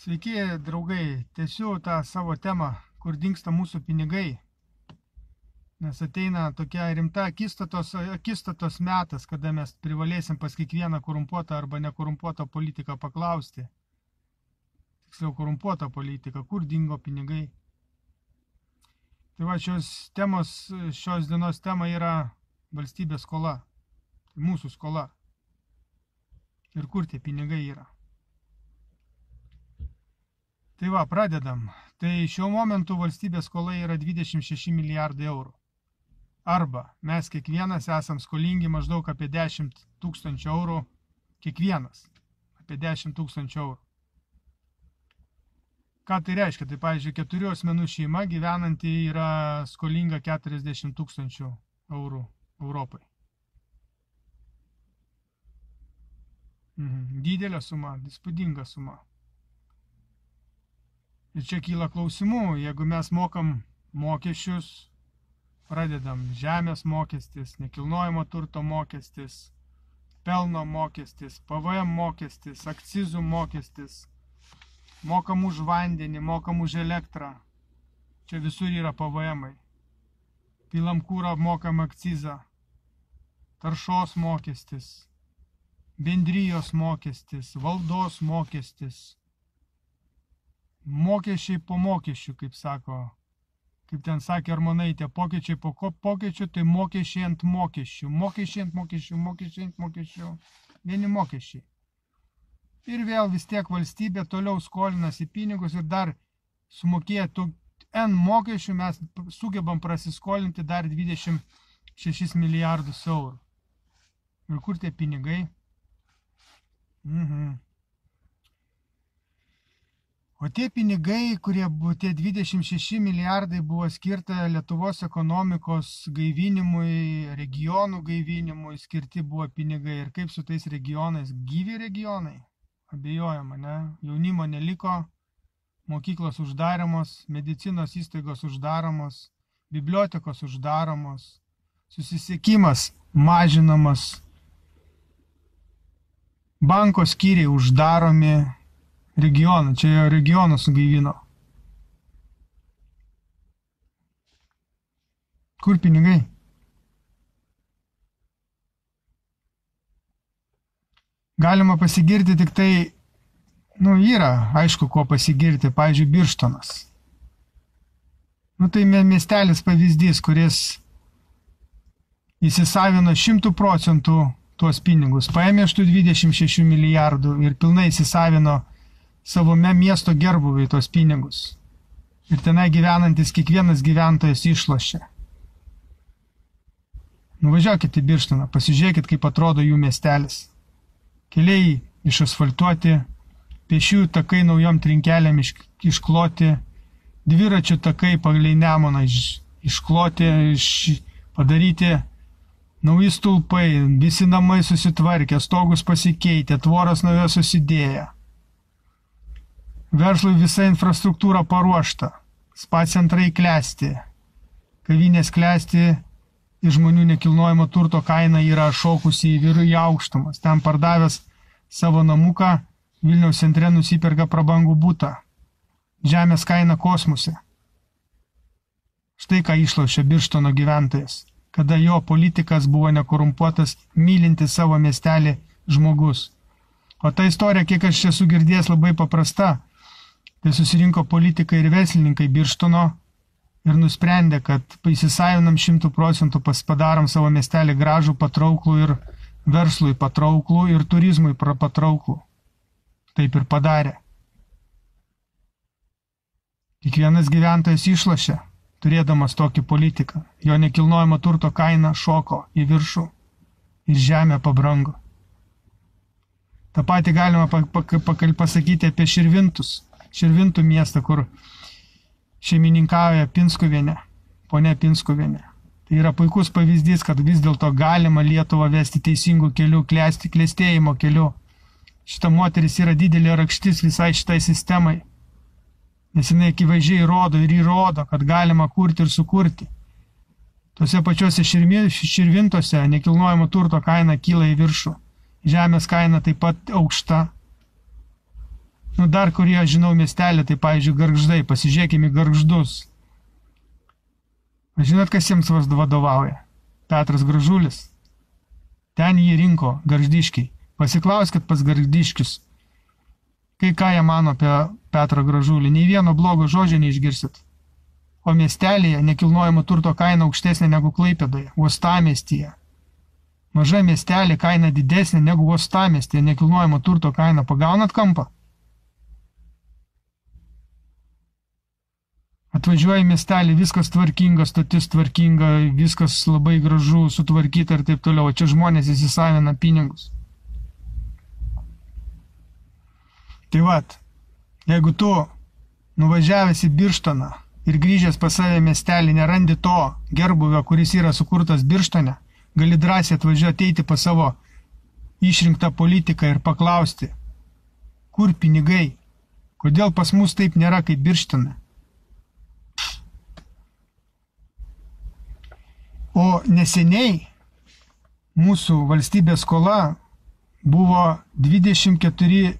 Sveiki, draugai. Tęsiu tą savo temą, kur dingsta mūsų pinigai. Nes ateina tokia rimta akistatos metas, kada mes privalėsim pas kiekvieną korumpuotą arba nekorumpuotą politiką paklausti. Tiksliau, korumpuotą politiką, kur dingo pinigai. Tai va, šios dienos tema yra valstybės skola. Tai mūsų skola. Ir kur tie pinigai yra. Tai va, pradedam. Tai šiuo momentu valstybės skola yra 26 milijardai eurų. Arba mes kiekvienas esam skolingi maždaug apie 10 tūkstančių eurų. Kiekvienas. Apie 10 tūkstančių eurų. Ką tai reiškia? Tai, pavyzdžiui, 4 asmenų šeima gyvenanti yra skolinga 40 tūkstančių eurų Europai. Didelė suma, įspūdinga suma. Ir čia kyla klausimų, jeigu mes mokam mokesčius, pradedam žemės mokestis, nekilnojamo turto mokestis, pelno mokestis, PVM mokestis, akcizų mokestis, mokam už vandenį, mokam už elektrą, čia visur yra PVM-ai, pilam kūrą mokam akcizą, taršos mokestis, bendrijos mokestis, valdos mokestis, mokesčiai po mokesčių, kaip sako, kaip ten sakė Armonaitė, pokyčiai po pokyčių, tai mokesčiai ant mokesčių, mokesčiai ant mokesčių, mokesčiai ant mokesčių, vieni mokesčiai. Ir vėl vis tiek valstybė toliau skolinasi pinigus ir dar sumokėtų N mokesčių mes sugebam prasiskolinti dar 26 milijardus eurų. Ir kur tie pinigai? O tie pinigai, tie 26 milijardai buvo skirta Lietuvos ekonomikos gaivinimui, regionų gaivinimui, skirti buvo pinigai. Ir kaip su tais regionais? Gyvi regionai? Abejojama, ne? Jaunimo neliko, mokyklos uždaromos, medicinos įstaigos uždaromos, bibliotekos uždaromos, susisiekimas mažinamas, banko skyriai uždaromi, regioną, čia regioną sugaivino. Kur pinigai? Galima pasigirti tik tai, yra, aišku, ko pasigirti, pavyzdžiui, Birštonas. Tai miestelis pavyzdys, kuris įsisavino 100% tuos pinigus. Paėmė iš tų 26 milijardų ir pilnai įsisavino savome miesto gerbūviai tos pinigus. Ir tenai gyvenantis kiekvienas gyventojas išlošia. Nuvažiuokite į Birštoną, pasižiūrėkit, kaip atrodo jų miestelis. Keliai išasfaltuoti, pėsčiųjų takai naujom trinkelėm iškloti, dviračių takai palei Nemuną iškloti, padaryti, nauji stulpai, visi namai susitvarkė, stogus pasikeitė, tvoros naujos susidėję. Verslui visa infrastruktūra paruošta, spa centrai klesti, kavinės klesti ir žmonių nekilnojamo turto kaina yra šokusi į aukštumas. Ten pardavęs savo namuką, Vilniaus centre nusiperka prabangų butą. Žemės kaina kosmose. Štai ką išlošia Birštono gyventojas, kada jo politikas buvo nekorumpuotas, mylintis savo miestelį žmogus. O ta istorija, kiek aš čia sugirdėjęs, labai paprasta. Tai susirinko politikai ir verslininkai Birštono ir nusprendė, kad įsisavinam 100%, padarom savo miestelį gražų, patrauklų ir verslui patrauklų ir turizmui patrauklų. Taip ir padarė. Kiekvienas gyventojas išlošia, turėdamas tokį politiką. Jo nekilnojamo turto kaina šoko į viršų ir žemė pabrango. Ta pati galima pasakyti apie Širvintų miestą, kur šeimininkauja Pinskuvienė, ponia Pinskuvienė. Tai yra puikus pavyzdys, kad vis dėlto galima Lietuvą vesti teisingų kelių, klestėjimo kelių. Šita moteris yra didelė rakštis visai šitai sistemai, nes jinai akivaizdžiai rodo ir įrodo, kad galima kurti ir sukurti. Tuose pačiuose Širvintose nekilnojamo turto kaina kyla į viršų. Žemės kaina taip pat aukšta. Nu, dar kurie, žinau, miestelį, tai, pavyzdžiui, Gargždai, pasižiūrėkime į Gargždus. Žinot, kas jiems vadovauja? Petras Gražulis. Ten jį rinko Gargždiškiai. Pasiklauskit pas Gargždiškius, ką jie mano apie Petrą Gražulį. Nei vieno blogo žodžio neišgirsit. O miestelėje nekilnojamo turto kaina aukštesnė negu Klaipėdoje, uostamiestyje. Maža miestelė kaina didesnė negu uostamiestyje, nekilnojamo turto kaina. Pagaunat kampą? Atvažiuoja į miestelį, viskas tvarkinga, stotis tvarkinga, viskas labai gražu, sutvarkyta ir taip toliau. O čia žmonės įsisavina pinigus. Tai vat, jeigu tu nuvažiavęs į Birštoną ir grįžęs pas save miestelį nerandi to gerbuvio, kuris yra sukurtas Birštone, gali drąsiai atvažiuoti eiti pas savo išrinktą politiką ir paklausti, kur pinigai, kodėl pas mus taip nėra kaip Birštone. O neseniai mūsų valstybės skola buvo 24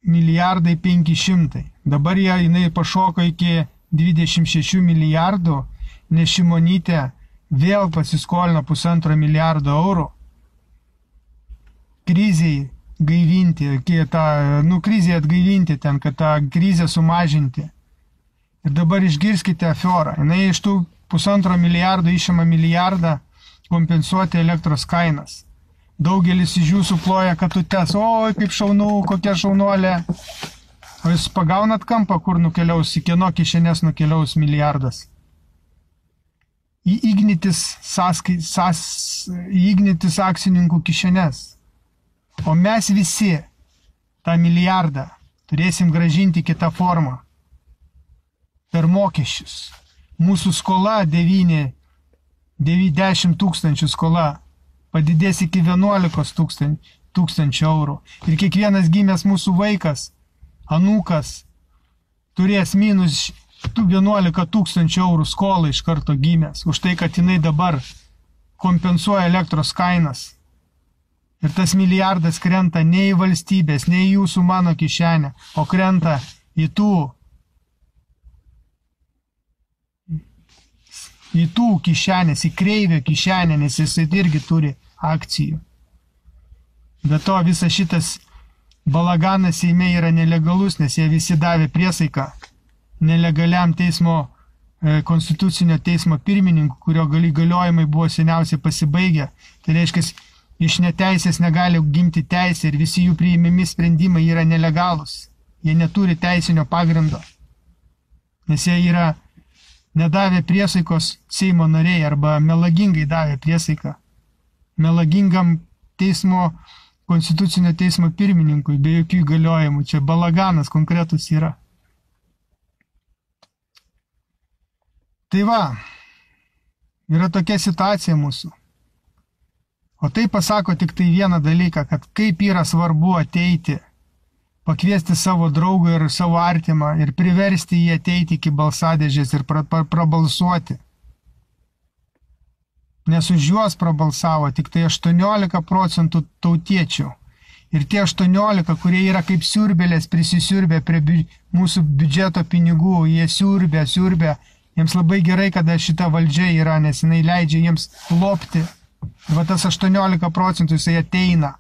milijardai 500. Dabar jinai pašoko iki 26 milijardų, nes Šimonytė vėl pasiskolino 1,5 milijardo eurų. Kriziai gaivinti, kriziai atgaivinti ten, kad tą krizę sumažinti. Ir dabar išgirskite afiorą. Jinai iš tų 1,5 milijardo išima milijardą kompensuoti elektros kainas. Daugelis iš jūsų ploja katutes, oi, kaip šaunu, kokia šaunuolė. O jūs pagaunat kampą, kur nukeliaus, į kieno kišenės nukeliaus milijardas. Į Ignitis akcininkų kišenės. O mes visi tą milijardą turėsim gražinti kitą formą. Per mokesčius. Mūsų skola 10 tūkstančių skola padidės iki 11 tūkstančių eurų. Ir kiekvienas gimęs mūsų vaikas, anūkas, turės minus 11 tūkstančių eurų skolą iš karto gimęs, už tai, kad jinai dabar kompensuoja elektros kainas. Ir tas milijardas krenta ne į valstybės, ne į jūsų mano kišenę, o krenta į tų kišenės, į kreivio kišenę, nes jis irgi turi akcijų. Be to, visas šitas balaganas Seime yra nelegalus, nes jie visi davė priesaiką nelegaliam konstitucinio teismo pirmininku, kurio galiojimai buvo seniausiai pasibaigę. Tai reiškia, iš neteisės negali gimti teisė ir visi jų priimimi sprendimai yra nelegalūs. Jie neturi teisinio pagrindo, nes jie yra nedavė priesaikos Seimo nariai arba melagingai davė priesaiką. Melagingam konstitucinio teismo pirmininkui be jokių įgaliojimų. Čia balaganas konkretus yra. Tai va, yra tokia situacija mūsų. O tai pasako tik tai vieną dalyką, kad kaip yra svarbu ateiti, pakviesti savo draugą ir savo artimą ir priversti jį ateiti iki balsadėžės ir prabalsuoti. Nes už juos prabalsavo tik tai 18 procentų tautiečių. Ir tie 18, kurie yra kaip siurbėlės prisisiurbę prie mūsų biudžeto pinigų, jie siurbė. Jiems labai gerai, kada šita valdžia yra, nes jinai leidžia jiems lopti. Va tas 18 procentų jisai ateina.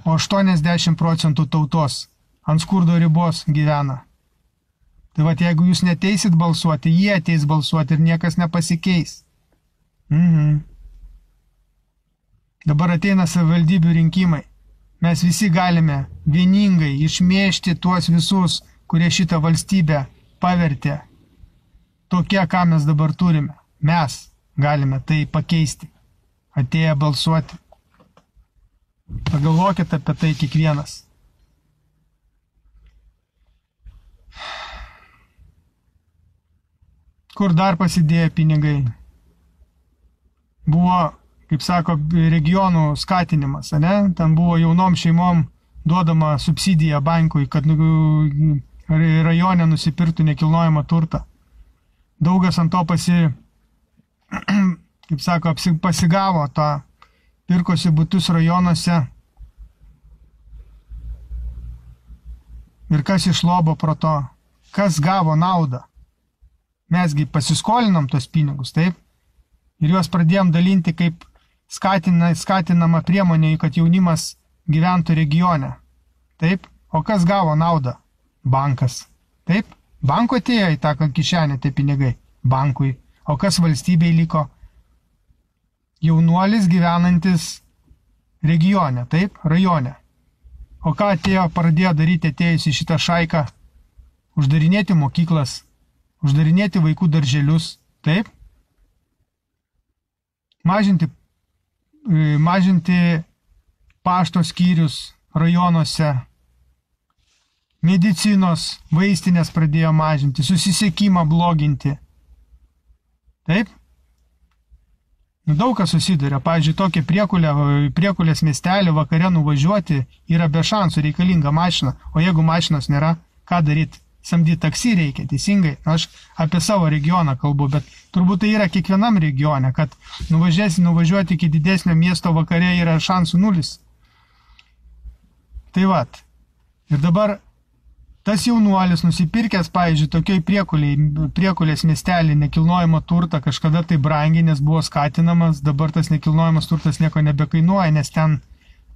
O 80 procentų tautos ant skurdo ribos gyvena. Tai va, jeigu jūs neteisit balsuoti, jie ateis balsuoti ir niekas nepasikeis. Dabar ateina savivaldybių rinkimai. Mes visi galime vieningai išmėžti tuos visus, kurie šitą valstybę pavertė tokia, ką mes dabar turime. Mes galime tai pakeisti, atėję balsuoti. Pagalvokite apie tai kiekvienas. Kur dar pasidėjo pinigai? Buvo, kaip sako, regionų skatinimas, ne? Ten buvo jaunom šeimom duodama subsidija bankui, kad rajone nusipirktų nekilnojamą turtą. Daugas ant to pasigavo, tą, pirkosi butus rajonuose. 1,5 Ir kas išlobo pro to? Kas gavo naudą? Mesgi pasiskolinom tos pinigus, taip? Ir juos pradėjom dalinti kaip skatinama priemonė, kad jaunimas gyventų regione. Taip? O kas gavo naudą? Bankas. Taip? Banko atėjo į tą kišenę tie pinigai. Bankui. O kas valstybei liko? Jaunuolis gyvenantis regione, taip? Rajone. O ką pradėjo daryti atėjus į šitą šaiką? Uždarinėti mokyklas, uždarinėti vaikų darželius, taip? Mažinti pašto skyrius rajonuose, medicinos, vaistinės pradėjo mažinti, susisiekimą bloginti. Taip? Daug kas susiduria. Pavyzdžiui, tokia priekulės miestelį vakare nuvažiuoti yra be šansų, reikalinga mašina. O jeigu mašinos nėra, ką daryti? Samdyti taksi reikia, teisingai. Aš apie savo regioną kalbu, bet turbūt tai yra kiekvienam regione, kad nuvažiuoti iki didesnio miesto vakare yra šansų nulis. Tai vat. Ir dabar tas jaunuolis nusipirkęs, pavyzdžiui, tokioj priekulės miestelį nekilnojamo turtą kažkada tai brangiai, nes buvo skatinamas, dabar tas nekilnojamas turtas nieko nebekainuoja, nes ten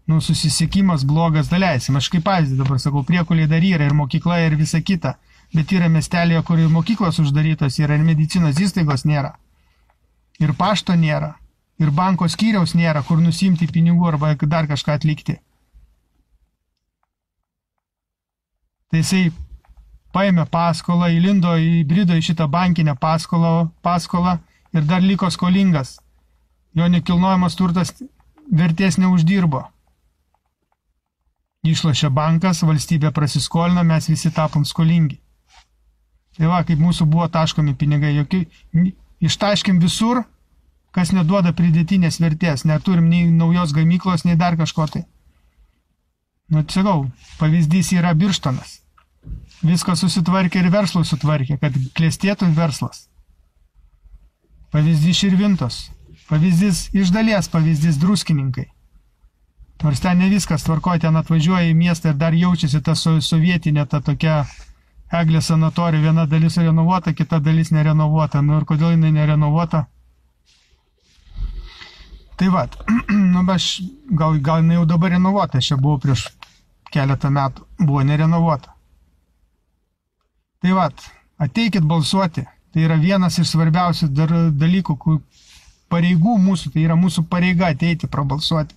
susisiekimas blogas, daleisim. Aš kaip pavyzdį dabar sakau, priekuliai dar yra ir mokykla ir visa kita, bet yra miestelėje, kur ir mokyklos uždarytos yra, ir medicinos įstaigos nėra, ir pašto nėra, ir banko skyriaus nėra, kur nusimti pinigų arba dar kažką atlikti. Tai jisai paėmė paskolą, įbrido į šitą bankinę paskolą ir dar liko skolingas. Jo nekilnojamas turtas vertės neuždirbo. Išlošė bankas, valstybė prasiskolino, mes visi tapom skolingi. Tai va, kaip mūsų buvo taškomi pinigai. Ištaškim visur, kas neduoda pridėtinės vertės. Neturim nei naujos gamyklos, nei dar kažko tai. Sakau, pavyzdys yra Birštonas. Viskas susitvarkė ir verslus sutvarkė, kad klestėtų verslas. Pavyzdys Širvintos. Pavyzdys iš dalies, pavyzdys Druskininkai. Nors ten ne viskas tvarkoja, ten atvažiuoja į miestą ir dar jaučiasi ta sovietinė, ta tokia eglė sanatorija, viena dalis renovuota, kita dalis nerenovuota. Ir kodėl jinai nerenovuota? Tai vat, gal jinai jau dabar renovuota, aš čia buvau prieš keletą metų, buvo nerenovuota. Tai vat, ateikit balsuoti, tai yra vienas iš svarbiausių dalykų, pareigų mūsų, tai yra mūsų pareiga ateiti prabalsuoti.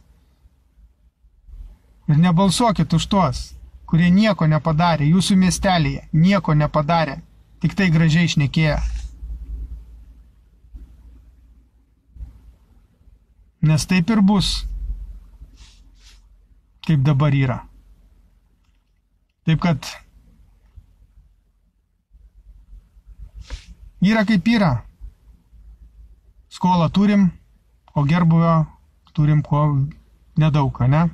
Ir nebalsuokit už tuos, kurie nieko nepadarė, jūsų miestelėje nieko nepadarė, tik tai gražiai šnekėjo. Nes taip ir bus, kaip dabar yra. Taip kad yra kaip yra. Skolą turim, o gerbuvio turim ko nedaug, ne?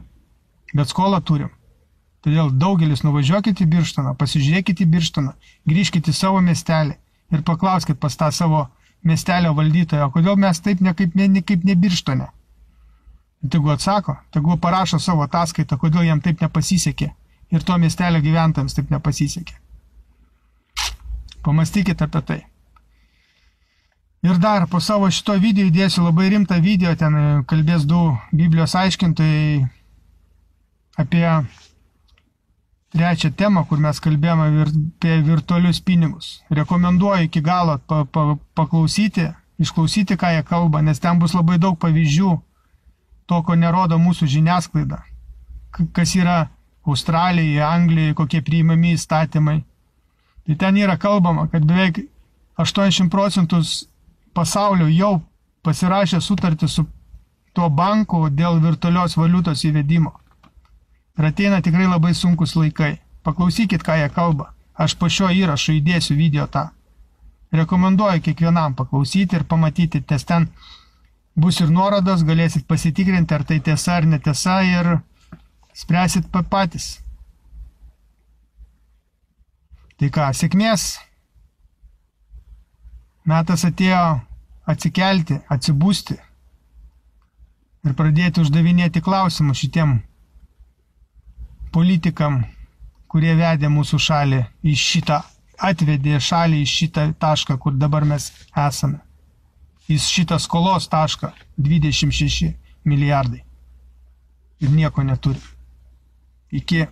Bet skolą turim. Todėl daugelis nuvažiuokit į Birštoną, pasižiūrėkit į Birštoną, grįžkit į savo miestelį ir paklauskit pas tą savo miestelio valdytoją, kodėl mes taip kaip ne Birštone. Tegu atsako, tegu parašo savo ataskaitą, kodėl jam taip nepasisekė ir to miestelio gyventojams taip nepasisekė. Pamastykit apie tai. Ir dar po savo šito video įdėsiu labai rimtą video, ten kalbės du Biblijos aiškintojai apie trečią temą, kur mes kalbėjome apie virtualius pinigus. Rekomenduoju iki galo paklausyti, išklausyti, ką jie kalba, nes ten bus labai daug pavyzdžių to, ko nerodo mūsų žiniasklaida. Kas yra Australijoje, Anglijoje, kokie priimami įstatymai. Tai ten yra kalbama, kad beveik 80% pasaulio jau pasirašė sutartį su tuo banku dėl virtualios valiutos įvedimo. Ir ateina tikrai labai sunkus laikai. Paklausykit, ką jie kalba. Aš po šio įrašo įdėsiu video tą. Rekomenduoju kiekvienam paklausyti ir pamatyti, nes ten bus ir nuorodos, galėsit pasitikrinti, ar tai tiesa ar netiesa ir spręsit patys. Tai ką, sėkmės. Metas atėjo atsikelti, atsibūsti ir pradėti uždavinėti klausimus šitiem politikam, kurie vedė mūsų šalį į šitą, atvedė šalį į šitą tašką, kur dabar mes esame. Į šitą skolos tašką 26 milijardai. Ir nieko neturi. Iki